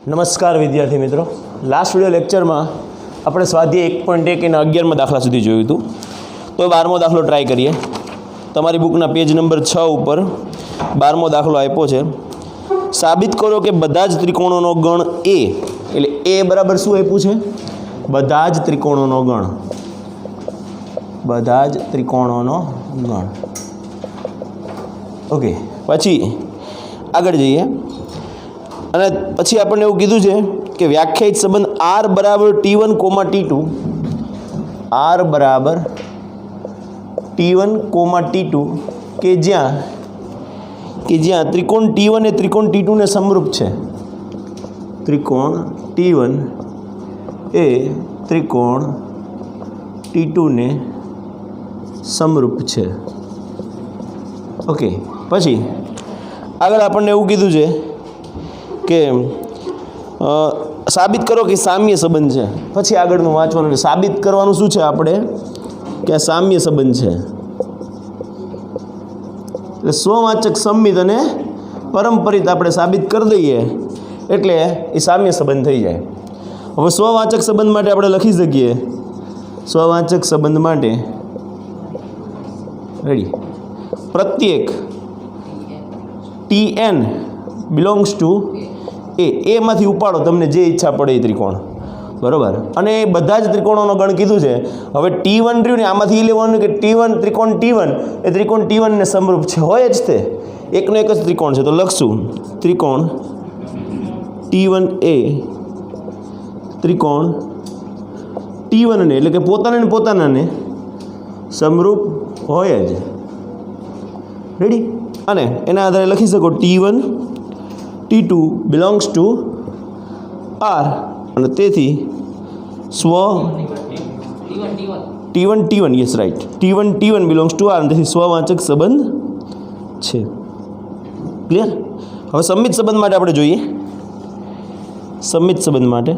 નમસ્કાર વિદ્યાર્થી મિત્રો, લાસ્ટ વિડિયો લેક્ચરમાં આપણે સ્વાધ્યાય 1.1 અને 11માં દાખલા સુધી જોયું હતું. તો 12મો દાખલો ટ્રાય કરીએ. તમારી બુકના પેજ નંબર 6 ઉપર 12મો દાખલો આપ્યો છે. સાબિત કરો કે બધા જ ત્રિકોણોનો ગણ એ, એટલે એ બરાબર શું આપ્યું છે? બધા જ ત્રિકોણોનો ગણ. બધા જ ત્રિકોણોનો ગણ. ઓકે, પછી આગળ જઈએ. અને પછી આપણને એવું કીધું છે કે વ્યાખ્યાયિત સંબંધ R બરાબર T1, T2, R બરાબર T1, T2 કે જ્યાં ત્રિકોણ T1 એ ત્રિકોણ T2 ને સમરૂપ છે. ત્રિકોણ T1 એ ત્રિકોણ T2 ને સમરૂપ છે. ઓકે, પછી આગળ આપણને એવું કીધું છે કે સાબિત કરો કે સામ્ય સંબંધ છે. પછી આગળનું વાંચવાનું, સાબિત કરવાનું શું છે આપણે કે આ સામ્ય સંબંધ છે. એટલે સ્વવાચક સંમિત અને પરંપરિત આપણે સાબિત કરી દઈએ એટલે એ સામ્ય સંબંધ થઈ જાય. હવે સ્વવાચક સંબંધ માટે આપણે લખી શકીએ, સ્વવાચક સંબંધ માટે રેડી, પ્રત્યેક Tn બિલોંગ્સ ટુ એમાંથી ઉપાડો તમને જે ઈચ્છા પડે એ ત્રિકોણ, બરાબર. અને એ બધા જ ત્રિકોણોનો ગણ કીધું છે. હવે T1 રહ્યું ને, આમાંથી લેવાનું કે T1 ત્રિકોણ T1 એ ત્રિકોણ T1 ને સમરૂપ છે, હોય જ તે, એકનો એક જ ત્રિકોણ છે. તો લખશું ત્રિકોણ T1 એ ત્રિકોણ T1 ને, એટલે કે પોતાનાને સમરૂપ હોય જ. રેડી. અને એના આધારે લખી શકો T1 T2 belongs to R, અને તેથી T1 yes right, T1 belongs to R, અને તેથી સ્વવાચક સંબંધ છે. ક્લિયર. હવે સંમિત સંબંધ માટે આપણે જોઈએ. સંમિત સંબંધ માટે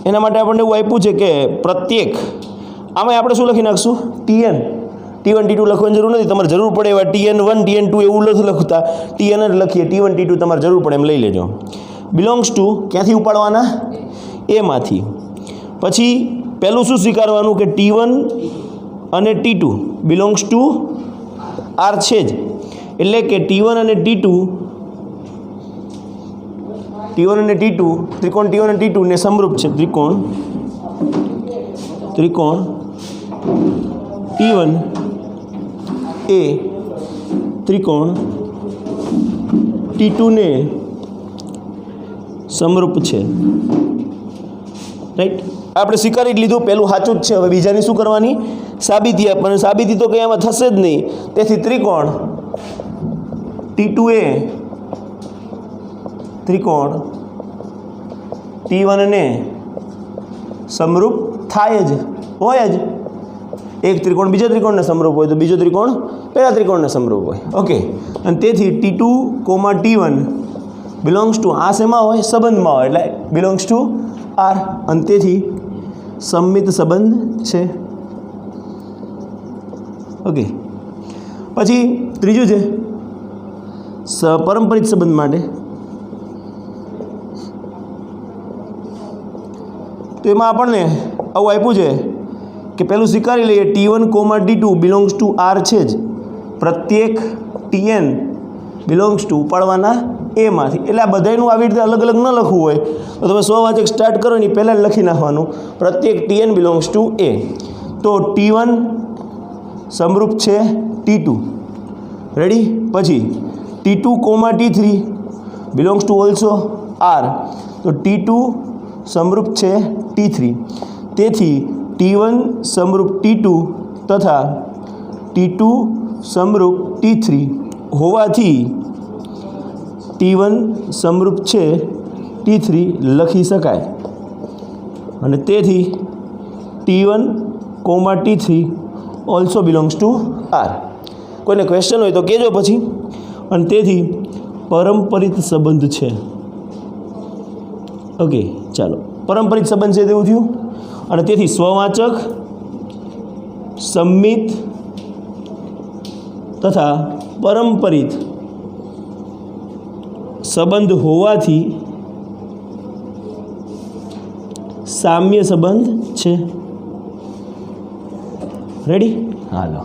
એના માટે આપણને એવું આપ્યું છે કે પ્રત્યેક, આમાં આપણે શું લખી નાખશું? T1 T2 લખવાની જરૂર નથી. તમારે જરૂર પડે એવા Tn1 Tn2 એવું નથી લખતા, Tn જ લખીએ. T1 T2 તમારે જરૂર પડે એમ લઈ લેજો. બિલોંગ્સ ટુ ક્યાંથી ઉપાડવાના? એમાંથી. પછી પહેલું શું સ્વીકારવાનું કે T1 અને T2 બિલોંગ્સ ટુ R છે જ, એટલે કે T1 અને T2 ત્રિકોણ T1 અને T2 ને સમરૂપ છે. ત્રિકોણ T1 એ ત્રિકોણ T2 ને સમરૂપ છે. રાઈટ. આપણે સ્વીકારી જ લીધું, પહેલું સાચું જ છે. હવે બીજાની શું કરવાની? સાબિતી આપવાની. સાબિતી તો કંઈ આમાં થશે જ નહીં. તેથી ત્રિકોણ T2 એ ત્રિકોણ T1 ને સમરૂપ થાય જ, હોય જ. એક ત્રિકોણ બીજા ત્રિકોણને સમરૂપ હોય તો બીજો ત્રિકોણ પહેલા ત્રિકોણને સમરૂપ હોય. ઓકે. અને તેથી T2, T1 બિલોંગ્સ ટુ, આ શેમાં હોય? સંબંધમાં હોય, એટલે બિલોંગ્સ ટુ R, અને તેથી સંમિત સંબંધ છે. ઓકે. પછી ત્રીજું છે પરંપરિત સંબંધ માટે. તો એમાં આપણને આવું આપ્યું છે કે પહેલું સ્વીકારી લઈએ T1, T2 belongs to R છે જ. પ્રત્યેક Tn બિલોંગ્સ ટુ ઉપાડવાના એમાંથી. એટલે આ બધાનું આવી રીતે અલગ અલગ ન લખવું હોય તો તમે સ્વવાચક સ્ટાર્ટ કરો ને પહેલાં જ લખી નાખવાનું પ્રત્યેક Tn બિલોંગ્સ ટુ એ. તો T1 સમરૂપ છે T2. રેડી. પછી T2, T3 belongs to also R, તો T2 સમરૂપ છે T3. તેથી T1 સમરૂપ T2 તથા T2 સમરૂપ T3 હોવાથી T1 સમરૂપ છે T3 લખી શકાય. અને તેથી T1, T3 also belongs to R. કોઈને ક્વેશ્ચન હોય તો કહેજો પછી. અને તેથી પરંપરિત સંબંધ છે. ઓકે, ચાલો. પરંપરિત સંબંધ છે તેવું થયું. અને તેથી સ્વવાચક, સંમિત તથા પરંપરિત સંબંધ હોવાથી સામ્ય સંબંધ છે. રેડી? હાલો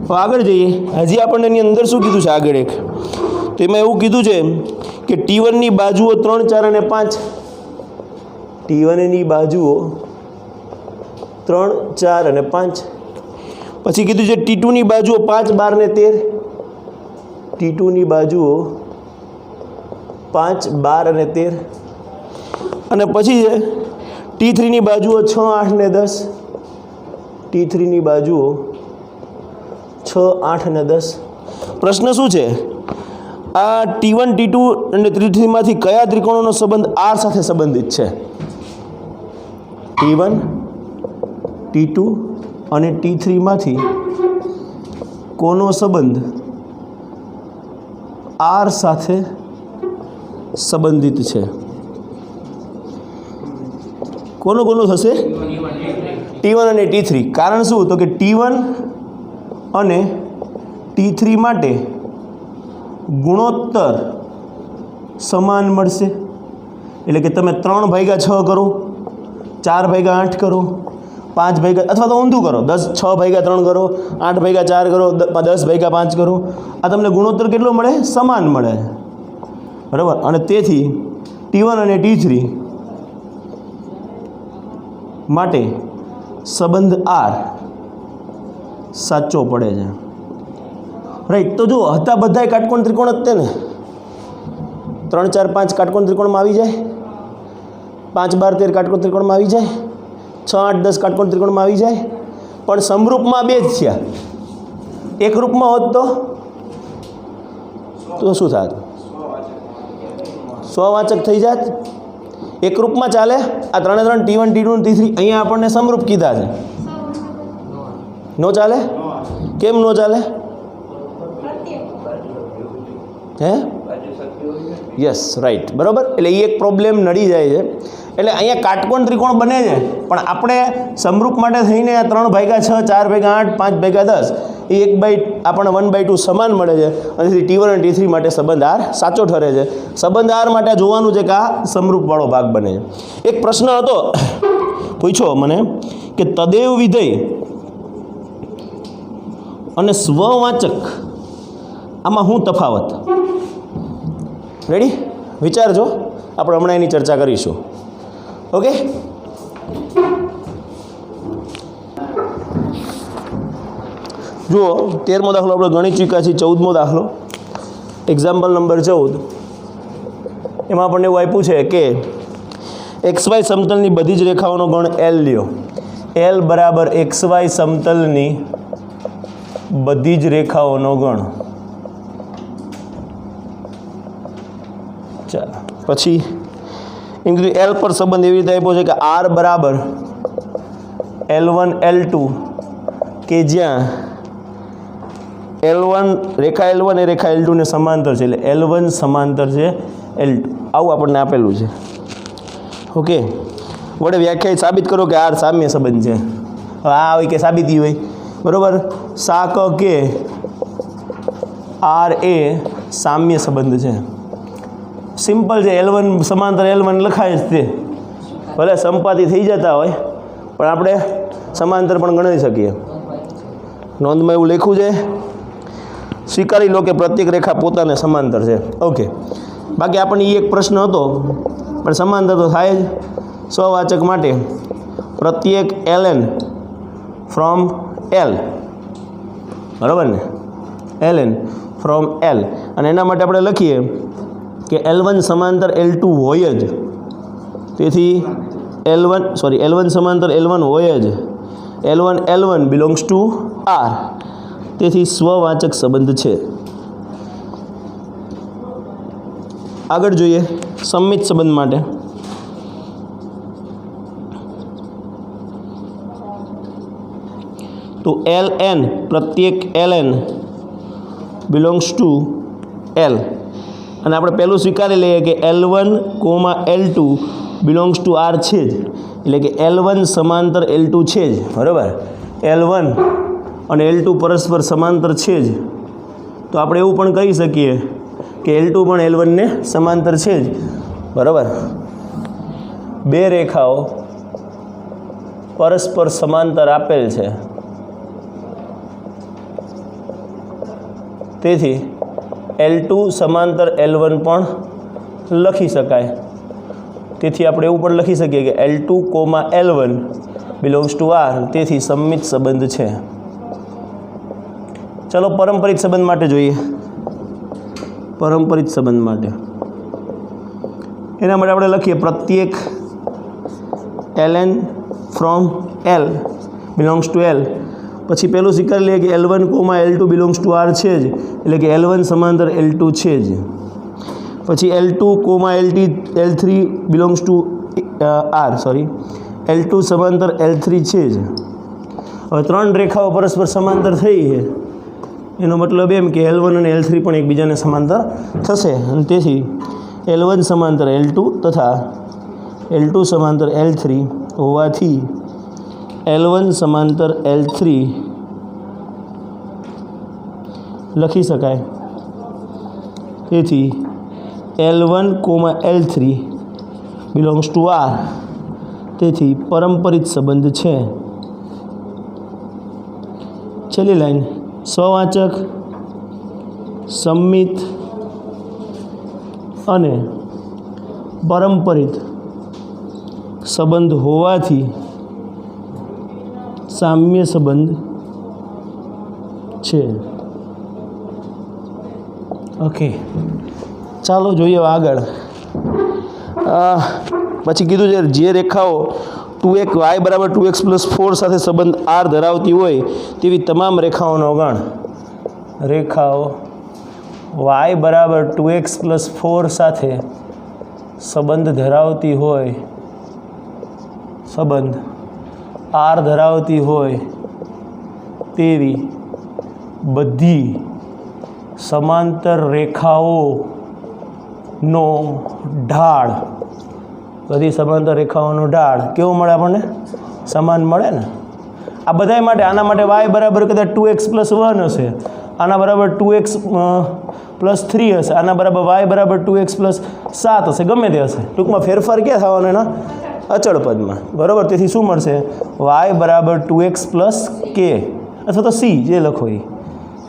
હવે આગળ જઈએ. હજી આપણને એની અંદર શું કીધું છે આગળ એક, તો એમાં એવું કીધું છે કે T1ની બાજુઓ 3, 4 અને 5. T1ની બાજુઓ 3, 4 અને 5. પછી કીધું છે T2ની બાજુઓ 5, 12 ને 13. T2ની બાજુઓ 5, 12 અને 13. અને પછી છે T3ની બાજુઓ 6, 8 ને 10. T3ની બાજુઓ 6, 8 અને 10. પ્રશ્ન શું છે? આ T1, T2 અને T3માંથી કયા ત્રિકોણોનો સંબંધ R સાથે સંબંધિત છે? T1, T2 અને T3માંથી કોનો સંબંધ R સાથે સંબંધિત છે? કોનો થશે? T1 અને T3. કારણ શું? તો કે T1 અને T3 માટે ગુણોત્તર સમાન મળશે. એટલે કે તમે 3/6 કરો, 4/8 કરો, 5/, અથવા તો ઊંધું કરો, 6/3 કરો, 8/4 કરો, 10/5 કરો. આ તમને ગુણોત્તર કેટલો મળે? સમાન મળે. બરાબર? અને તેથી T1 અને T3 માટે સંબંધ R સાચો પડે છે. રાઈટ? તો જો હતા બધાય કાટકોણ ત્રિકોણ જ તે ને. 3, 4, 5 કાટકોણ ત્રિકોણમાં આવી જાય, 5, 12, 13 કાટકોણ ત્રિકોણમાં આવી જાય, 6, 8, 10 કાટકોણ ત્રિકોણમાં આવી જાય. પણ સમરૂપમાં બે જ થયા. એક રૂપમાં હોત તો શું થાત? સ્વવાચક થઈ જાત. એક રૂપમાં ચાલે. આ 3 T1, T2 અને T3 અહીંયા આપણને સમરૂપ કીધા છે. નો ચાલે? કેમ નો ચાલે? હે? Yes, right. બરાબર? એટલે એ એક પ્રોબ્લેમ નડી જાય છે. એટલે અહીંયા કાટકોણ ત્રિકોણ બને છે, પણ આપણે સમરૂપ માટે થઈને 3/6, 4/8, 5/10 એ આપણને 1/2 સમાન મળે છે. અને T1 અને T3 માટે સંબંધ R સાચો ઠરે છે. સંબંધ R માટે જોવાનું છે કે આ સમરૂપવાળો ભાગ બને છે. એક પ્રશ્ન હતો પૂછ્યો મને કે તદેવ વિધેય અને સ્વવાચક આમાં શું તફાવત? રેડી? વિચારજો. આપણે હમણાં એની ચર્ચા કરીશું. ઓકે? જુઓ, 13મો દાખલો આપણે ગણી ચૂક્યા છીએ. 14મો દાખલો, એક્ઝામ્પલ નંબર 14. એમાં આપણને એવું આપ્યું છે કે XY સમતલની બધી જ રેખાઓનો ગણ L લ્યો. L બરાબર XY સમતલની બધી જ રેખાઓનો ગણ. ચાલો, પછી L પર સંબંધ એવી રીતે આપ્યો છે કે R બરાબર L1 L2, કે જ્યાં L1 રેખા L1 એ રેખા L2 ને સમાંતર છે. એટલે L1 સમાંતર છે L2. આવું આપણને આપેલું છે. ઓકે? વડે વ્યાખ્યાયિત સાબિત કરો કે R સામ્ય સંબંધ છે. હવે આ હોય કે સાબિતી હોય. બરાબર? સાક કે R એ સામ્ય સંબંધ છે. સિમ્પલ છે. L1 સમાંતર L1 લખાય જ તે. ભલે સંપાતી થઈ જતા હોય પણ આપણે સમાંતર પણ ગણી શકીએ. નોંધમાં એવું લખ્યું છે. સ્વીકારી લો કે પ્રત્યેક રેખા પોતાને સમાંતર છે. ઓકે? બાકી આપણને એ એક પ્રશ્ન હતો, પણ સમાંતર તો થાય જ. સ્વવાચક માટે પ્રત્યેક ln ફ્રોમ L. બરાબર ને? ln from L. અને એના માટે આપણે લખીએ કે L1 સમાંતર L2 હોય જ. તેથી L1 સમાંતર L1 હોય જ. L1 belongs to R. તેથી સ્વવાચક સંબંધ છે. આગળ જોઈએ સંમિત સંબંધ માટે. તો Ln પ્રત્યેક Ln બિલોંગ્સ ટુ L. અને આપણે પહેલું સ્વીકારી લઈએ કે L1, L2 belongs to R છે જ. એટલે કે L1 સમાંતર L2 છે જ. બરાબર? L1 અને L2 પરસ્પર સમાંતર છે જ. તો આપણે એવું પણ કહી શકીએ કે L2 પણ L1 ને સમાંતર છે જ, બરાબર. બે રેખાઓ પરસ્પર સમાંતર આપેલ છે, તેથી L2 સમાંતર L1 પણ લખી શકાય. તેથી આપણે એવું પણ લખી શકીએ કે L2, L1 belongs to R, તેથી સમમિત સંબંધ છે. ચલો પરંપરિત સંબંધ માટે જોઈએ. પરંપરિત સંબંધ માટે એના માટે આપણે લખીએ પ્રત્યેક ln from L belongs to L. પછી પહેલું સ્વીકારી લઈએ કે L1, L2 belongs to R છે જ, એટલે કે L1 સમાંતર L2 છે જ. પછી L2, L3 belongs to R, L2 સમાંતર L3 છે જ. હવે ત્રણ રેખાઓ પરસ્પર સમાંતર થઈ છે, એનો મતલબ એમ કે L1 અને L3 પણ એકબીજાને સમાંતર થશે, અને તેથી L1 સમાંતર L2 તથા L2 સમાંતર L3 હોવાથી L1 સમાંતર L3 લખી શકાય. તેથી L1, L3 belongs to R, તેથી પરંપરિત સંબંધ છે. છેલ્લી લાઈન સ્વવાચક, સંમિત અને પરંપરિત સંબંધ હોવાથી સામ્ય સંબંધ છે. ઓકે, ચાલો જોઈએ આગળ. પછી કીધું છે જે રેખાઓ 2x y બરાબર 2x + 4 સાથે સંબંધ R ધરાવતી હોય તેવી તમામ રેખાઓનો ગણ. રેખાઓ y બરાબર 2x + 4 સાથે સંબંધ ધરાવતી હોય, સંબંધ R ધરાવતી હોય તેવી બધી સમાંતર રેખાઓનો ઢાળ, બધી સમાંતર રેખાઓનો ઢાળ કેવો મળે આપણને? સમાન મળે ને. આ બધાય માટે આના માટે y બરાબર કદાચ 2x + 1 હશે, આના બરાબર 2x + 3 હશે, આના બરાબર y બરાબર 2x + 7 હશે, ગમે તે હશે. ટૂંકમાં ફેરફાર ક્યાં થવાનો એના? અચળ પદમાં, બરાબર. તેથી શું મળશે? y બરાબર 2x + k અથવા તો c, જે લખો એ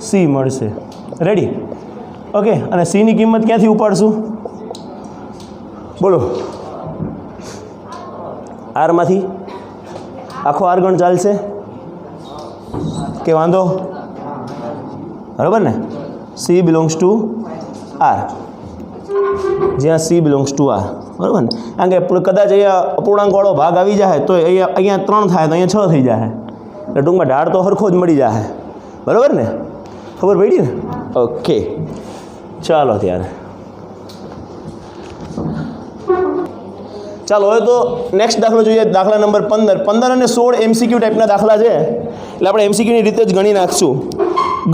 c મળશે. રેડી? ઓકે. અને c ની કિંમત ક્યાંથી ઉપાડશું? બોલો. R માંથી આખો R ગણ ચાલશે કે વાંધો? બરાબર ને? c બિલોંગ્સ ટુ R, જ્યાં c બિલોંગ્સ ટુ R, બરાબર ને? કારણ કે કદાચ અહીંયા અપૂર્ણાંકવાળો ભાગ આવી જાય તો અહીંયા 3 થાય તો અહીંયા 6 થઈ જાય, એટલે ટૂંકમાં ઢાળ તો સરખો જ મળી જાય, બરાબર ને? ખબર પડી ને? ઓકે, ચાલો ત્યારે. ચાલો હવે તો નેક્સ્ટ દાખલો જોઈએ. દાખલા નંબર 15 અને 16 MCQ ટાઈપના દાખલા છે, એટલે આપણે MCQની રીતે જ ગણી નાખશું.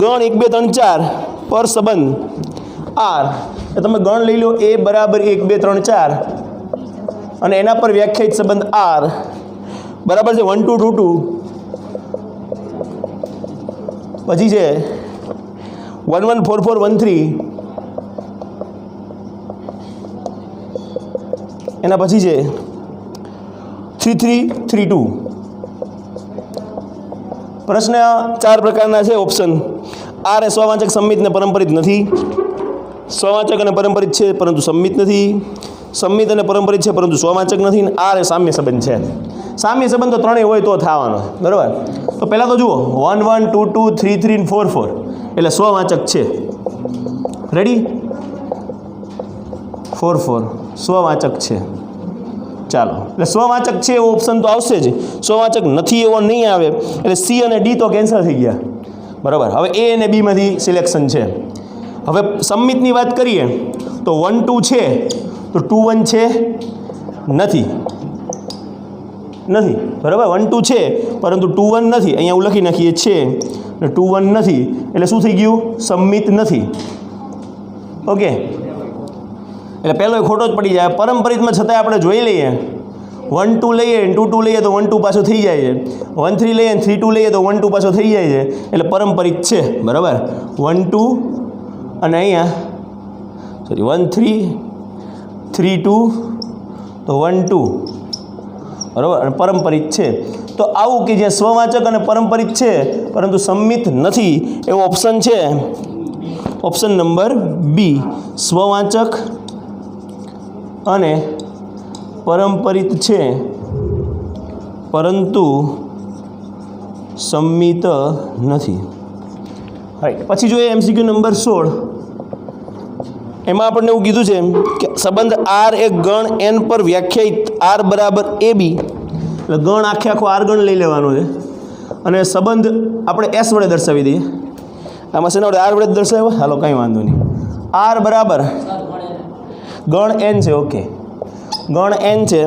ગણ 1 2 3 4 પર સંબંધ R, તો તમે ગણ લઈ લો A બરાબર 1 2 3 4, અને એના પર વ્યાખ્યાયિત સંબંધ R બરાબર છે 1 2 2 2. પછી છે 1 1 4 4 1 3, એના પછી છે 3 3 3 2. પ્રશ્ન 4 પ્રકારના છે ઓપ્શન. R એ સ્વવાચક, સંમિત ને પરંપરિત નથી. સ્વવાચક અને પરંપરિત છે પરંતુ સંમિત નથી. સંમિત અને પરંપરિત છે પરંતુ સ્વવાચક નથી. R એ સામ્ય સંબંધ છે. સામ્ય સંબંધ તો ત્રણેય હોય તો થવાનો, બરાબર. તો પહેલાં તો જુઓ 1 1 2 2 3 3 4 4 એટલે સ્વવાચક છે. રેડી? 4 4 સ્વવાચક છે. ચાલો, એટલે સ્વવાચક છે એવો ઓપ્શન તો આવશે જ, સ્વવાચક નથી એવો નહીં આવે. એટલે C અને D તો કેન્સલ થઈ ગયા, બરાબર. હવે A અને B માંથી સિલેક્શન છે. હવે સંમિતની વાત કરીએ તો 1 2 છે તો 2 1 છે? નથી, બરાબર. 1 2 છે પરંતુ 2 1 નથી. અહીંયા હું લખી નાખીએ છે, 2 1 નથી, એટલે શું થઈ ગયું? સંમિત નથી. ઓકે, એટલે પહેલો ખોટો જ પડી જાય. પરંપરિતમાં છતાંય આપણે જોઈ લઈએ, 1 2 લઈએ 2 2 લઈએ તો 1 2 પાછો થઈ જાય છે, 1 3 લઈએ 3 2 લઈએ તો 1 2 પાછો થઈ જાય છે, એટલે પરંપરિત છે, બરાબર. 1 2 અને અહીંયા સોરી 1 3 3 2 તો 1 2, બરાબર, અને પરંપરિત છે. તો આવું કે જ્યાં સ્વવાચક અને પરંપરિત છે પરંતુ સંમિત નથી એવો ઓપ્શન છે ઓપ્શન નંબર બી, સ્વવાચક અને પરંપરિત છે પરંતુ સંમિત નથી. રાઈટ. પછી જોઈએ MCQ નંબર 16. એમાં આપણને એવું કીધું છે કે સંબંધ R એક ગણ n પર વ્યાખ્યાયિત R બરાબર AB, એટલે ગણ આખો R ગણ લઈ લેવાનો છે અને સંબંધ આપણે S વડે દર્શાવી દઈએ. આમાં શેના વડે? R વડે દર્શાવ્યો. હાલો કંઈ વાંધો નહીં. R બરાબર ગણ n છે. ઓકે, ગણ n છે.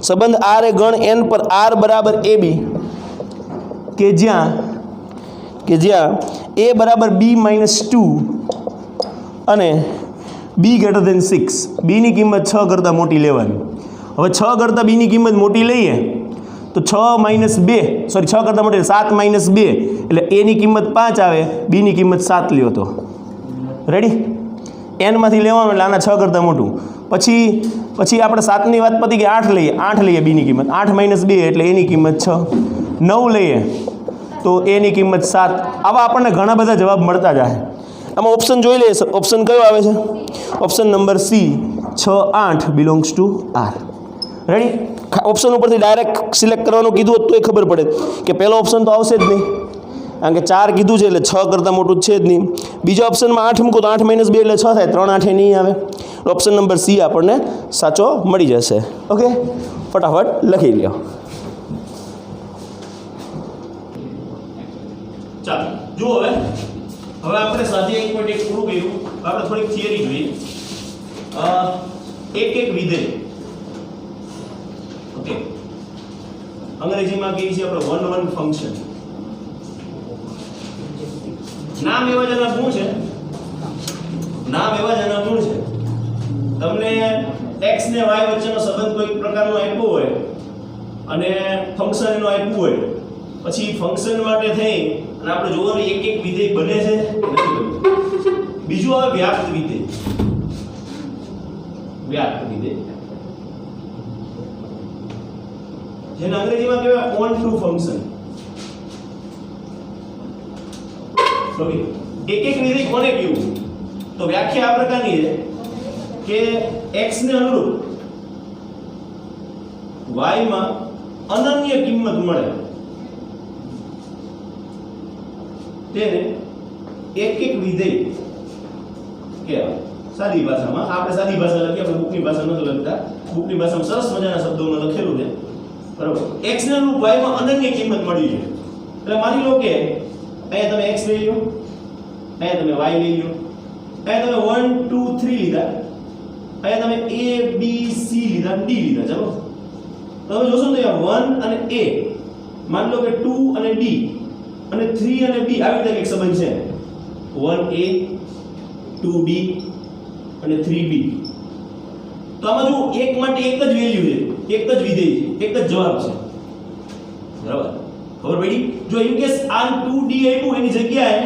સંબંધ R એ ગણ n પર R બરાબર AB કે જ્યાં A બરાબર B - 2 અને B > 6. બીની કિંમત 6 કરતાં મોટી લેવાની. હવે 6 કરતાં બીની કિંમત મોટી લઈએ તો 6 - 2 સોરી 6 કરતાં મોટી 7 - 2 એટલે એની કિંમત 5 આવે, બીની કિંમત 7 લ્યો તો રેડી. એનમાંથી લેવાનું એટલે આના 6 કરતાં મોટું. પછી આપણે 7ની વાત પતી કે 8 લઈએ બીની કિંમત. 8 - 2 એટલે એની કિંમત 6. 9 લઈએ તો એની કિંમત 7. આવા આપણને ઘણા બધા જવાબ મળતા જાય. આમાં ઓપ્શન જોઈ લઈએ. ઓપ્શન કયો આવે છે? Option number C, 6 8 belongs to R. Ready. Option ઉપરથી ડાયરેક્ટ સિલેક્ટ કરવાનું કીધું હોત તો એ ખબર પડે કે પહેલો ઓપ્શન તો આવશે જ નહીં, કારણ કે 4 કીધું છે એટલે 6 કરતાં મોટું છે જ નહીં. બીજા ઓપ્શનમાં 8 મૂકો તો 8 - 2 એટલે 6 થાય, 3 8 એ નહીં આવે. ઓપ્શન નંબર સી આપણને સાચો મળી જશે. ઓકે, ફટાફટ લખી લ્યો. ચાલો જુઓ, હવે આપણે સ્વાધ્યાય 1.1 પૂરું કર્યું. આપણે થોડીક થિયરી જોઈએ. એક વિધેય, ઓકે, અંગ્રેજીમાં કહીએ છીએ આપણે 1 1 ફંક્શન. નામ એવા જ એના ગુણ છે. તમને x ને y વચ્ચેનો સંબંધ કોઈ પ્રકારનો આપ્યો હોય અને ફંક્શન એનો આપ્યું હોય, પછી ફંક્શન માટે થઈ અને આપણે જોવાનું એક વિધેય બને છે નથી બનતું. બીજું આવે વ્યાપ્ત વિધેય. જેને અંગ્રેજીમાં કહેવાય ઓન ટુ ફંક્શન. ઓકે, એક વિધેય કોને કહેવું? તો વ્યાખ્યા આ પ્રકારની છે કે x ને અનુરૂપ y માં અનન્ય કિંમત મળે તેને એક વિધેય કહેવાય. સાદી ભાષામાં આપણે સાદી ભાષા લખીએ, આપણે બુકની ભાષા નથી લખતા. બુકની ભાષામાં સરસ મજાના શબ્દોમાં લખેલું છે, બરાબર. x ને અનુરૂપ y માં અનન્ય કિંમત મળી છે. એટલે માની લો કે અહીંયા તમે x લઈ લો, અહીંયા તમે y લઈ લો, અહીંયા તમે 1 2 3 લીધા, અહીંયા તમે a b c લીધા, d લીધા. ચાલો તમે જોશો તો અહીંયા 1 અને a, માની લો કે 2 અને d અને 3 અને b આવી રીતે એક સંબંધ છે. 1a 2b અને 3b. તો આમાં જો એક માટે એક જ વેલ્યુ છે, એક જ વિધેય છે, એક જ જવાબ છે, બરાબર. ખબર પડી? જો ઇન કેસ આ 2d આપ્યું એની જગ્યાએ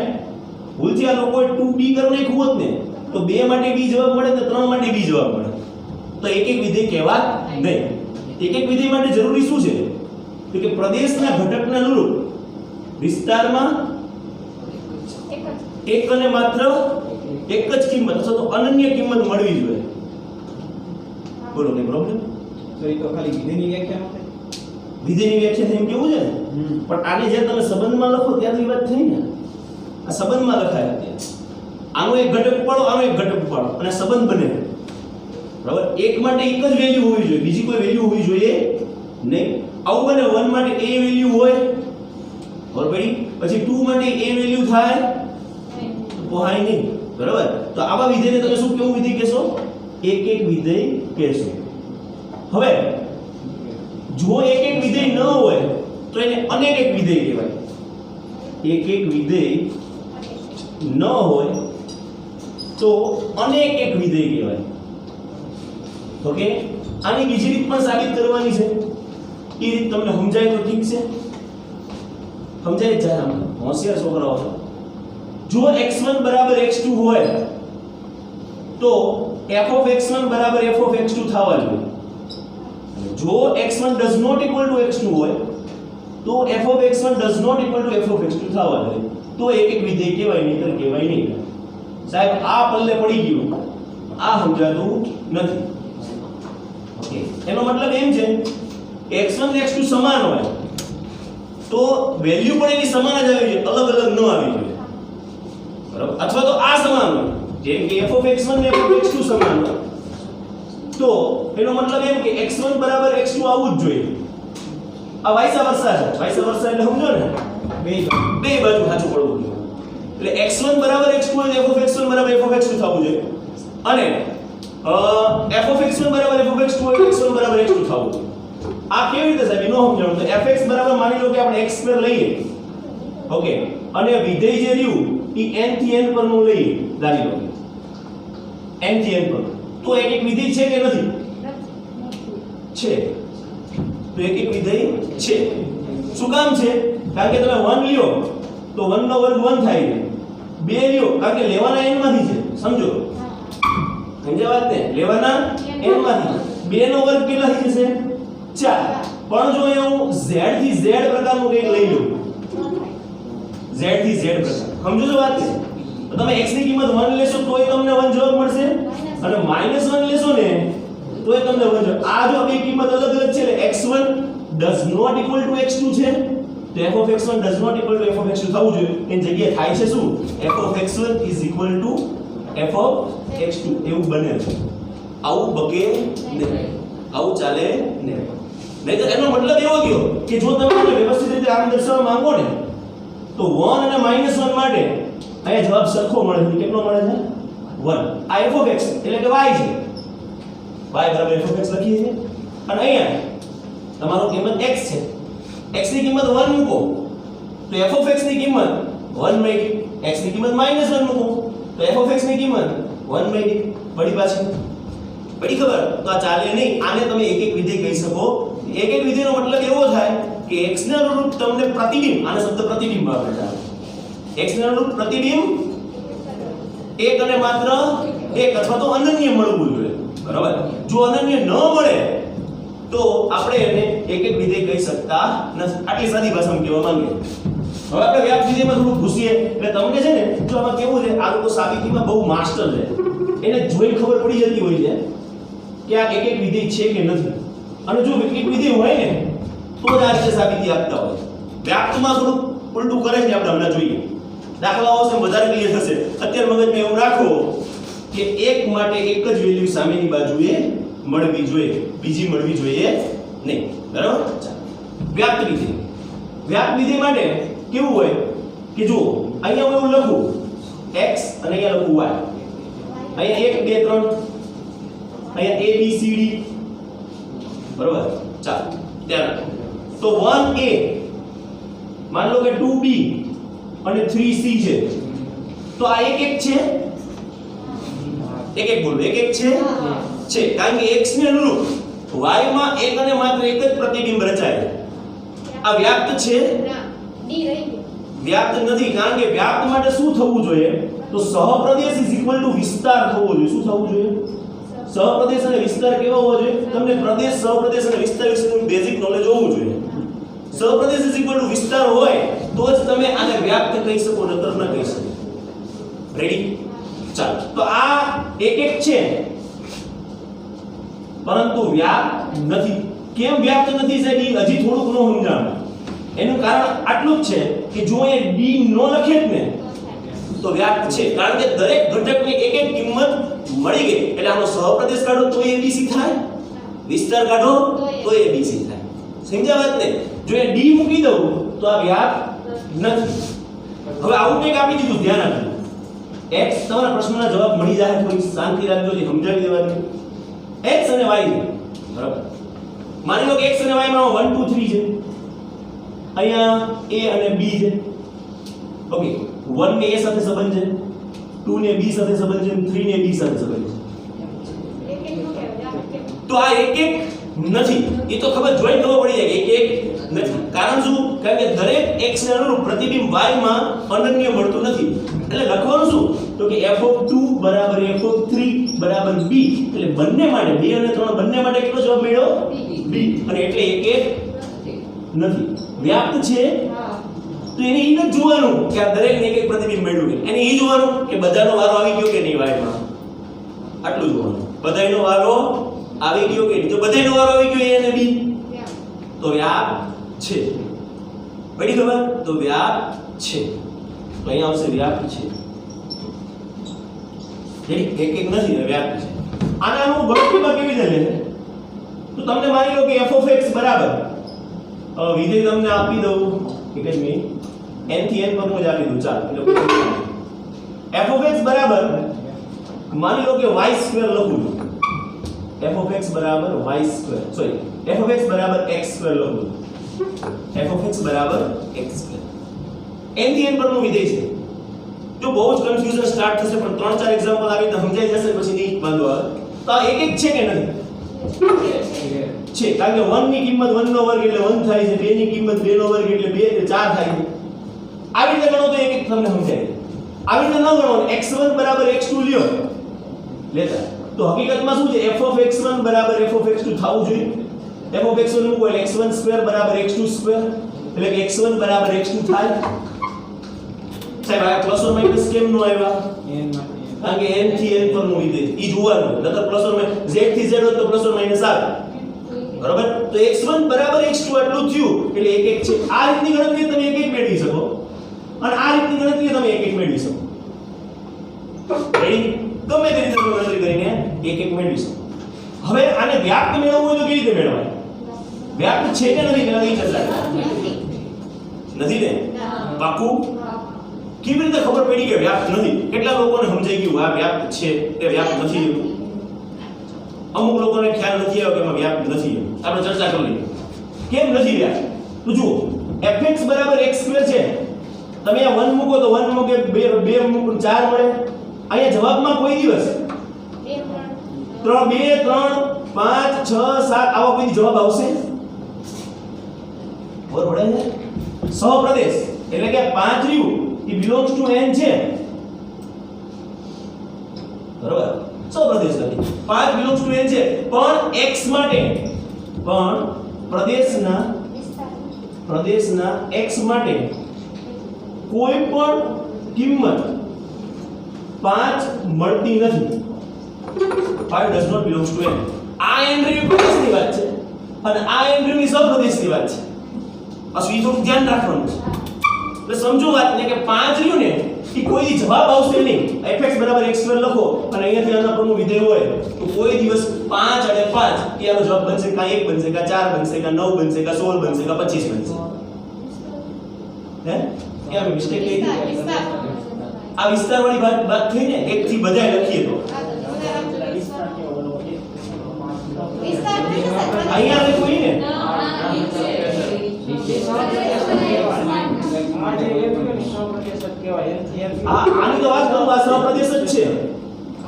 ભૂલથી આ લોકોએ 2b કરી નાખ્યું હોત ને તો 2 માટે b જવાબ મળે ને 3 માટે b જવાબ મળે. તો એક વિધેય કહેવા નહીં. એક વિધેય માટે જરૂરી શું છે? તો કે પ્રદેશના ઘટકના અનુરૂપ વિસ્તારમાં એક અને માત્ર એક જ કિંમત અથવા તો અનન્ય કિંમત મળવી જોઈએ. બોલો કે પ્રોબ્લેમ? તો એ તો ખાલી વિધેયની વ્યાખ્યા નથી. વિધેયની વ્યાખ્યા એમ કેવું છે ને, પણ આને જે તમે સંબંધમાં લખો ત્યાંની વાત થઈ ને, આ સંબંધમાં લખાય અત્યારે. આનો એક ઘટક ઉપાડો, આનો એક ઘટક ઉપાડો અને સંબંધ બને, બરાબર. એક માટે એક જ વેલ્યુ હોવી જોઈએ, બીજી કોઈ વેલ્યુ હોવી જોઈએ નહીં. આવું બને 1 માટે a વેલ્યુ હોય, બરાબર. પછી 2 માટે a વેલ્યુ થાય તો પોહાય નહીં, બરાબર. તો આવા વિધેયને તમે શું કેવું વિધેય કહેશો? એક વિધેય કહેશો. હવે જો એક વિધેય ન હોય તો એને અનેક વિધેય કહેવાય. એક વિધેય ન હોય તો અનેક વિધેય કહેવાય. ઓકે, આની બીજી રીત પણ સાબિત કરવાની છે. એ રીત તમને સમજાય તો ઠીક છે, સમજાય જાય. આમ હોશિયાર છોકરાઓ છો. જો x1 = x2 હોય તો f of x1 બરાબર f of x2 થવા જોઈએ. જો x1 does not equal to x2 હોય તો f of x1 does not equal to f of x2 થવા જોઈએ. તો એક એક વિધેય કહેવાય નહીંતર કહેવાય નહીં. સાહેબ આ પલ્લે પડી ગયું, આ સમજાતું નથી. ઓકે, એનો મતલબ એમ છે x1 ને x2 સમાન હોય તો વેલ્યુ પણ એની સમાન જ આવી જોઈએ, અલગ અલગ ન આવી જોઈએ. બરાબર? અથવા તો આ સમાન હોય, જેમ કે f of x1 ને f of x2 સમાન હોય તો એનો મતલબ એમ કે x1 બરાબર x2 આવવું જ જોઈએ. આ વાઇસ વર્સા છે. વાઇસ વર્સા એટલે સમજો ને, બે બાજુ સાચું પડવું જોઈએ. એટલે x1 બરાબર x2 હોય તો f of x1 બરાબર f of x2 થવું જોઈએ. અને f of x1 બરાબર f of x2 હોય તો x1 બરાબર x2 થવું જોઈએ. આ કેવી રીતે સાહેબ એનો સમજાવું તો fx બરાબર માની લો કે આપણે x2 લઈએ. ઓકે, અને વિધેય જે રહ્યું એ n થી n પરનું લઈએ, ધારી લો n થી n પર, તો એક એક વિધેય છે કે નથી? છે. તો એક એક વિધેય છે. શું કામ છે? કારણ કે તમે 1 લ્યો તો 1 નો વર્ગ 1 થાય છે. 2 લ્યો કારણ કે લેવાના n માંથી છે. સમજો, સમજ્યા વાત ને? લેવાના n માંથી 2 નો વર્ગ કેટલા થઈ જશે? 4. પણ જો અહીંયા હું z થી z પ્રકારનું કંઈક લઈ લઉં, z થી z પ્રકાર, સમજો છો વાત ને? તો તમે x ની કિંમત 1 લેશો તોય તમને 1 જવાબ મળશે, અને -1 લેશો ને તોય તમને 1 જવાબ. આ જો બે કિંમત અલગ અલગ છે એટલે x1 does not equal to x2 છે તો f of x1 does not equal to f of x2 થવું જોઈએ. એની જગ્યાએ થાય છે શું? f of x1 is equal to f of x2 એવું બને છે. આવું બકે નહીં, આવું ચાલે નહીં. નહીં તો એનો મતલબ એવો થયો કે જો તમે આને વ્યવસ્થિત રીતે આમ દર્શાવવા માંગો ને તો 1 અને -1 માટે અહીંયા જવાબ સરખો મળે છે. કેટલો મળે છે? 1. આ f of x એટલે કે y છે, y બરાબર f of x લખીએ છીએ. અને અહીંયા તમારો કિંમત x છે, x ની કિંમત 1 મૂકો તો f of x ની કિંમત 1 મળી, x ની કિંમત -1 મૂકો તો f of x ની કિંમત 1 મળી. પડી પાછી પડી ખબર? તો આ ચાલે નહીં. આને તમે એક એક વિધેય કહી શકો. એક એક વિધેયનો મતલબ એવો થાય કે x ને અનુરૂપ તમને પ્રતિબિંબ, આને શબ્દ પ્રતિબિંબ આવે છે. x ને અનુરૂપ પ્રતિબિંબ એક અને માત્ર એક અથવા તો અનન્ય મળવું જોઈએ. બરાબર? જો અનન્ય ન મળે તો આપણે એને એક એક વિધેય કહી શકતા નથી. આટલી સાદી ભાષામાં કહેવા માંગે. હવે આપણે વ્યાપ વિધેયમાં થોડું ઘૂસીએ એટલે તમને છે ને, જો આમાં કેવું છે, આ લોકો સાબિતીમાં બહુ માસ્ટર છે. એને જોઈને ખબર પડી જતી હોય છે કે આ એક એક વિધેય છે કે નથી. અને જો એક એક વિધેય હોય ને તો જ આ રીતે સાબિતી આપતા હોય. વ્યાપ્તમાં થોડું ઉલટું કરે છે, આપણે હમણાં જોઈએ. દાખલાઓ છે વધારે ક્લિયર થશે. અત્યારે મગજમાં એવું રાખો કે એક માટે એક જ વેલ્યુ સામેની બાજુએ મળવી જોઈએ, બીજી મળવી જોઈએ નહીં. બરાબર? ચાલો, વ્યાપ્ત વિધેય. વ્યાપ્ત વિધેય માટે કેવું હોય કે જો અહીંયા હું એવું લખું x અને અહીંયા લખું y. અહીંયા 1 2 3, અહીંયા a b c d. બરાબર? ચાલો, ધ્યાન રાખો. તો 1a માન લો કે 2b અને 3c છે, તો આ એક એક છે. એક એક બોલો, એક એક છે. કારણ કે x ને અનુરૂપ y માં એક અને માત્ર એક જ પ્રતિબિંબ રચાય છે. આ વ્યાપ્ત છે? વ્યાપ્ત નથી. કારણ કે વ્યાપ્ત માટે શું થવું જોઈએ? તો સહપ્રદેશ ઇઝ ઇક્વલ ટુ વિસ્તાર થવો જોઈએ. શું થવું જોઈએ? સહપ્રદેશ અને વિસ્તાર કેવો હોવો જોઈએ? તમને પ્રદેશ, સહપ્રદેશ અને વિસ્તાર વિશેનું બેઝિક નોલેજ હોવું જોઈએ. સહપ્રદેશ ઇઝ ઇક્વલ ટુ વિસ્તાર હોય તો જ તમે આને વ્યાપ્ત કહી શકો, નતર ન કહી શકો. રેડી? ચાલો, તો આ એક એક છે પરંતુ વ્યાપ્ત નથી. કેમ વ્યાપ્ત નથી સાહેબ? હજી થોડુંક નો સમજાણું. એનું કારણ આટલું જ છે કે જો એ d નો લખે ને તો વ્યાપ્ત છે. કારણ કે દરેક ઘટકની એક એક કિંમત મળી ગઈ એટલે આનો સહપ્રદેશ કાઢો તો abc થાય, વિસ્તાર કાઢો તો abc થાય. સમજ્યા વાત ને? જો એ d મૂકી દઉં તો આ વ્યાપ્ત નથી. હવે આવું કંઈક આપી દીધું, ધ્યાન આપજો. x તમારા પ્રશ્નના જવાબ મળી જાય, થોડી શાંતિ રાખજો, જે સમજાવી દેવાની. x અને y છે. બરાબર? માની લો કે x અને y માં 1 2 3 છે, અહીંયા a અને b છે. ઓકે, 1 ને a સાથે સંબંધ છે, 2 ને b સાથે સંબંધ છે, 3 ને b સાથે સંબંધ છે. તો આ એક એક નથી. એ તો ખબર જોઈને ખબર પડી જાય કે એક નથી. કારણ શું? કારણ કે દરેક x ને અનુરૂપ પ્રતિબિંબ y માં અનન્ય મળતું નથી. એટલે લખવાનું શું? તો કે f(2) બરાબર f(3) બરાબર b. એટલે બંને માટે 2 અને 3 બંને માટે કેટલો જવાબ મળ્યો? b. અને એટલે એક નથી. વ્યાપ્ત છે તો એને ઈ ન જોવાનું કે આ દરેકને એક એક પ્રતિબિંબ મળ્યું છે. એને ઈ જોવાનું કે બધાનો વારો આવી ગયો કે નહીં y માં. આટલું જોવાનું. બધાયનો વારો આવી ગયો કે નહીં. જો બધાયનો વારો આવી ગયો a અને b તો વ્યાપ છે. પડી ખબર? તો વ્યાપ છે. તો અહીંયા આવશે વ્યાપ છે. એક એક નથી, વ્યાપ છે. આનાનું ગણતરીમાં કેવી રીતે લે? તો તમને માની લો કે f(x) બરાબર વિધેય તમને આપી દઉં એક જ મિનિટ n થી n પર જ આપી દઉં. ચાલ એટલે f(x) બરાબર માની લો કે y² લખું. f(x) બરાબર y² સોરી f(x) બરાબર x² લખું. f(x) બરાબર x². n થી n પરનું વિધેય છે. જો બહુ જ કન્ફ્યુઝન સ્ટાર્ટ થશે પણ 3-4 એક્ઝામ્પલ આવી તો સમજાઈ જશે પછી નહીં વાંધો આવે. તો આ એક એક છે કે નથી? છે. કારણ કે 1 ની કિંમત 1 નો વર્ગ એટલે 1 થાય છે. 2 ની કિંમત 2 નો વર્ગ એટલે 2 એટલે 4 થાય છે. આવી રીતે ગણો તો એક એક તમને સમજાય. આવી રીતે ન ગણો x1 બરાબર x2 લ્યો લેતા. તો હકીકતમાં શું છે? f(x1) બરાબર f(x2) થવું જોઈએ. f(x1) મૂકો એટલે x1² બરાબર x2² એટલે કે x1 બરાબર x2 થાય. સાહેબ આ પ્લસ ઓર માઈનસ કેમ નો આવ્યા? કારણ કે n થી n પરનું વિધેય ઈ જોવાનું. નકર પ્લસ ઓર માઈનસ z થી z હોય તો પ્લસ ઓર માઈનસ આવે. બરાબર? તો x1 બરાબર x2 આટલું થયું એટલે એક એક છે. આ રીતની ગણતરી તમે એક એક મેળવી શકો અને આ રીતની ગણતરી તમે એક એક મેળવી શકો. રેડી? ગમે તે રીતે તમે ગણતરી કરીને એક એક મેળવી શકો. હવે આને વ્યાપ્ત મેળવવું હોય તો કેવી રીતે મેળવાય? વ્યાપ્ત છે કે નથી એના વિશે ચર્ચા નથી ને? પાકું? કેવી રીતે ખબર પડી કે વ્યાપ્ત નથી? કેટલા લોકોને સમજાઈ ગયું આ વ્યાપ્ત છે તે વ્યાપ્ત નથી? અમુક લોકોને ખ્યાલ નથી આવ્યો કે એમાં વ્યાપ્ત નથી. આપણે ચર્ચા કરી લઈએ કેમ નથી વ્યાપ્ત. તો જુઓ fx બરાબર x² છે. તમે આ 1 મૂકો તો 1 મૂકે 2 મૂકો 4 મળે. અહીંયા જવાબમાં કોઈ દિવસ 2 3 5 6 7 આવો કોઈ જવાબ આવશે? બરોબર પડે છે? સહપ્રદેશ એટલે કે 5 રહ્યું એ belongs to n છે. બરોબર? સહપ્રદેશ નથી. 5 belongs to n છે પણ x માટે પણ પ્રદેશના x માટે કોઈ પણ કિંમત 5 મળતી નથી. 5 does not belongs to n. આ n રહ્યું પ્રદેશની વાત છે અને આ n રહ્યું સહપ્રદેશની વાત છે. આ ઈ થોડું ધ્યાન રાખવાનું છે. એટલે સમજો વાત ને કે 5 રહ્યું ને એ કોઈ જવાબ આવશે નહીં. fx બરાબર x² લખો અને અહીંયાથી આના પરનું વિધેય હોય તો કોઈ દિવસ 5 અને 5 કે આનો જવાબ બનશે કાં 1 બનશે કાં 4 બનશે કાં 9 બનશે કાં 16 બનશે કાં 25 બનશે. હે કે આ મિસ્ટેક થઈ આ વિસ્તાર વાળી વાત થઈ ને એક થી બધાય લખીએ તો અહીંયા આપણે કોઈ ને આની તો વાત કરું આ સહપ્રદેશ જ છે.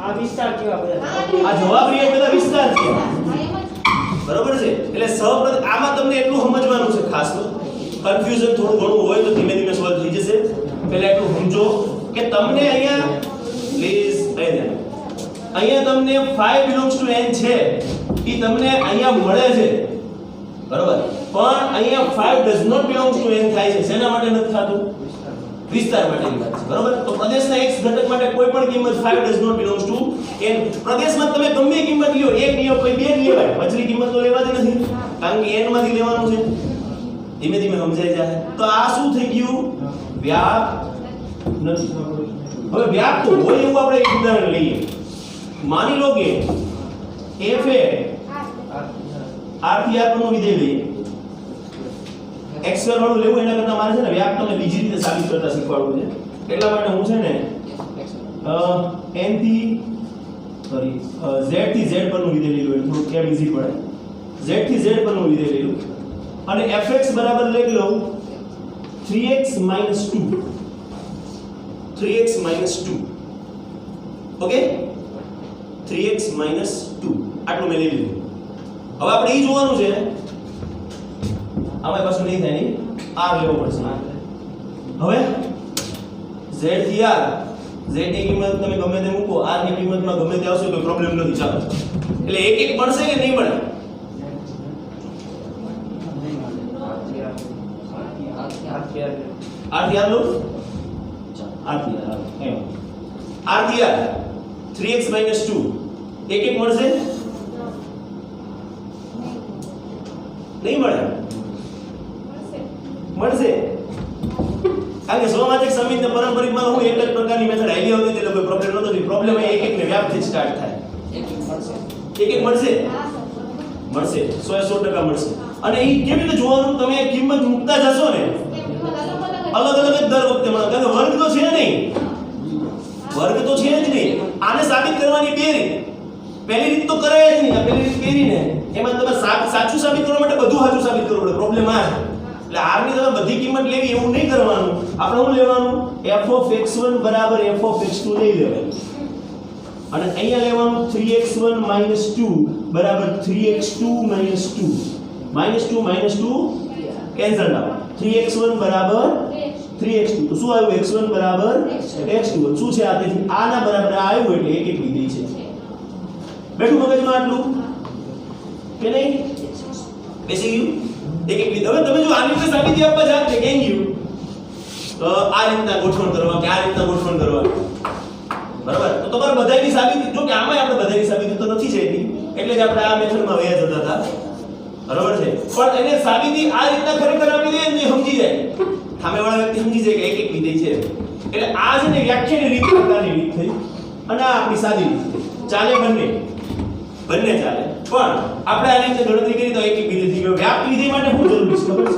આ વિસ્તાર કેવા બધા આ જવાબ રે બધા વિસ્તાર છે. બરોબર છે? એટલે સહપ્રદેશ આમાં તમને એટલું સમજવાનું છે ખાસ તો કન્ફ્યુઝન થોડું ઘણું હોય તો ધીમે ધીમે સોલ્વ થઈ જશે. પહેલા એટલું સમજો કે તમને અહીંયા પ્લીઝ અહીંયા તમને 5 belongs to n છે ઈ તમને અહીંયા મળે છે. બરોબર? પણ અહીંયા 5 does not belongs to n થાય છે. શેના માટે નથી થતું? વિસ્તાર માટેની વાત છે. બરોબર? તો પ્રદેશના x ઘટક માટે કોઈ પણ કિંમત 5 does not belongs to n. પ્રદેશમાં તમે ગમે કિંમત લ્યો, એક લ્યો કોઈ બે લેવાય, વચલી કિંમત તો લેવા જ નથી કારણ કે n માંથી લેવાનું છે. ધીમે ધીમે સમજાઈ જાય. તો આ શું થઈ ગયું? વ્યાપ્ત નથી. હવે વ્યાપ્ત હોય એવું આપણે એક ઉદાહરણ લઈએ. માની લો કે f એ r થી r પરનું વિધેય લઈએ. x² વાળું લેવું એના કરતા મારે છે ને વ્યાપ્ત તમને બીજી રીતે સાબિત કરતા શીખવાડવું છે. એટલા માટે હું છે ને n થી સોરી z થી z પરનું વિધેય લઈ લઉં એટલે થોડું કેમ ઈઝી પડે. z થી z પરનું વિધેય લઈ લઉં અને fx બરાબર લઈ લઉં 3x - 2. 3x - 2. ઓકે? 3x - 2 આટલું મેં લઈ લીધું. હવે આપણે ઈ જોવાનું છે આમાં પાછું નહીં થાય નહીં r લેવો પડશે હવે z થી r z ની કિંમત તમે ગમે તે મૂકો r ની કિંમતમાં ગમે તે આવશે કોઈ પ્રોબ્લેમ નથી ચાલો એટલે એક એક મળશે કે નહીં મળે r થી r લો r થી r એમ r થી r 3x - 2 એક એક મળશે નહીં મળે મળશે કારણ કે સોમાજિક સમિતિને પારંપરિકમાં હું એક જ પ્રકારની મેથડ આઈડિયા હોતી એટલે કોઈ પ્રોબ્લેમ નતો નહીં પ્રોબ્લેમ એ એક એકને વ્યાપથી સ્ટાર્ટ થાય એક એક મળશે મળશે 100% મળશે અને એ કેવી રીતે જોવાનું તમે કિંમત મૂકતા જશો ને અલગ અલગ જ દર વખતે મળે કારણ કે વર્ગ તો છે નહીં વર્ગ તો છે જ નહીં આને સાબિત કરવાની બે રીત પહેલી રીત તો કરાય જ નહીં આ પહેલી રીત કરીને એમાં તમે સાચું સાબિત કરવા માટે બધું સાચું સાબિત કરવું પડે પ્રોબ્લેમ આ છે એટલે r ની તમે બધી કિંમત લેવી એવું નહીં કરવાનું આપણે શું લેવાનું f(x1) = f(x2) લઈ લેવાનું અને અહીંયા લેવાનું 3x1 - 2 = 3x2 - 2 -2 cancel out 3x1 = 3x2 તો શું આવ્યું x1 = x2 શું છે આ તેથી આના બરાબર આ આવ્યું એટલે એક એક વિધેય છે બેઠું મગજમાં આટલું કે નહીં બેસી ગયું એક એક વિધેય હવે તમે જો આની રીતે સાબિતી આપવા જાત ને કેમ ગયું તો આ રીતના ગોઠવણ કરવા કે આ રીતના ગોઠવણ કરવા બરાબર તો તમારે બધાયની સાબિતી જો કે આમાં આપણે બધાયની સાબિતી તો નથી છે એટલે જ આપણે આ મેથડમાં વયા જતા હતા બરાબર છે પણ એને સાબિતી આ રીતના ખરેખર આપી દે ને સમજી જાય સામેવાળા વ્યક્તિ સમજી જાય કે એક એક વિધેય છે એટલે આ છે ને વ્યાખ્યાની રીત પ્રકારની રીત થઈ અને આ આપણી સાદી રીત ચાલે બંને ચાલે પણ આપણે આની રીતે ગણતરી કરી તો એક એક વિધેય થઈ ગયો વ્યાપ્ત વિધેય માટે શું જરૂરી છે ખબર છે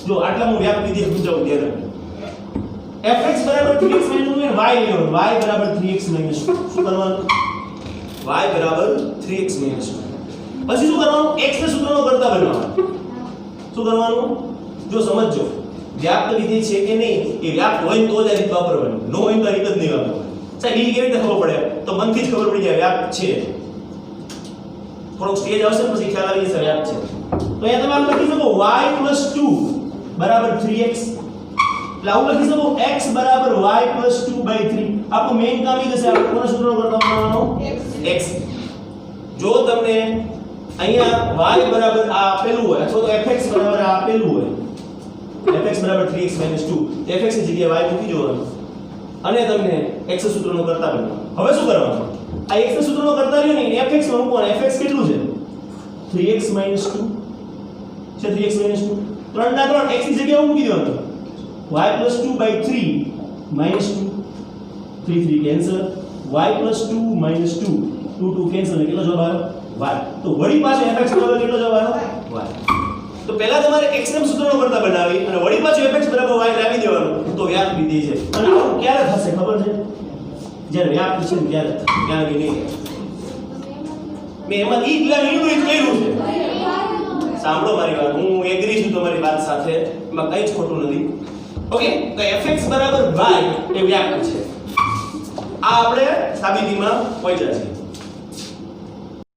જો આટલા હું વ્યાપ્ત વિધેય સમજાવું ત્યારે fx = 3x - 2 y લેવાનું y = 3x - 2 શું કરવાનું y = 3x - 2 પછી શું કરવાનું x ને સૂત્રનો કરતા બનાવવાનું શું કરવાનું જો સમજજો વ્યાપ્ત વિધેય છે કે નહીં એ વ્યાપ્ત હોય તો જ આ રીત વાપરવાની નો હોય તો આ રીત જ નહીં વાપરવાની સાહેબ એ કેવી રીતે ખબર પડે તો મનથી જ ખબર પડી જાય વ્યાપ્ત છે થોડોક સ્ટેજ આવશે પછી ખ્યાલ આવી જશે વ્યાપ્ત છે તો અહીંયા તમે આમ લખી શકો y + 2 = 3x એટલે આવું લખી શકો x = y + 2/3 આપણું મેઈન કામ ઈ હશે આપણે કોના સૂત્રનો કરતા બનાવવાનો x જો તમને અહીંયા y બરાબર આ આપેલું હોય અથવા તો fx બરાબર આ આપેલું હોય fx = 3x - 2 fx ની જગ્યાએ y મૂકી દેવાનું અને તમને x સૂત્રનો કરતા બનાવો હવે શું કરવાનું આ x સૂત્રનો કરતા રહ્યો ને fx માં મૂકવાનું fx કેટલું છે 3x - 2 છે 3x - 2 3 ના 3 x ની જગ્યાએ મૂકી દેવાનું y + 2/3 - 2 3 3 કેન્સલ y + 2 - 2 2 2 કેન્સલ કેટલો જવાબ આવ્યો y તો વળી પાછો fx બરાબર કેટલો જવાબ આવ્યો y તો પહેલા તમારે x ના સૂત્રનો કરતા બનાવી અને વળી પાછો fx બરાબર y લાવી દેવાનું તો વ્યાપ્ત વિધેય છે અને આવું ક્યારે થશે ખબર છે જ્યારે વ્યાપ્ત છે ને ત્યારે ક્યાં નહીં મેં એમાં ઈ કર્યું છે સાંભળો મારી વાત હું એગ્રી છું તમારી વાત સાથે એમાં કંઈ જ ખોટું નથી ઓકે તો fx = y એ વ્યાપ્ત છે આ આપણે સાબિતીમાં પહોંચ્યા છીએ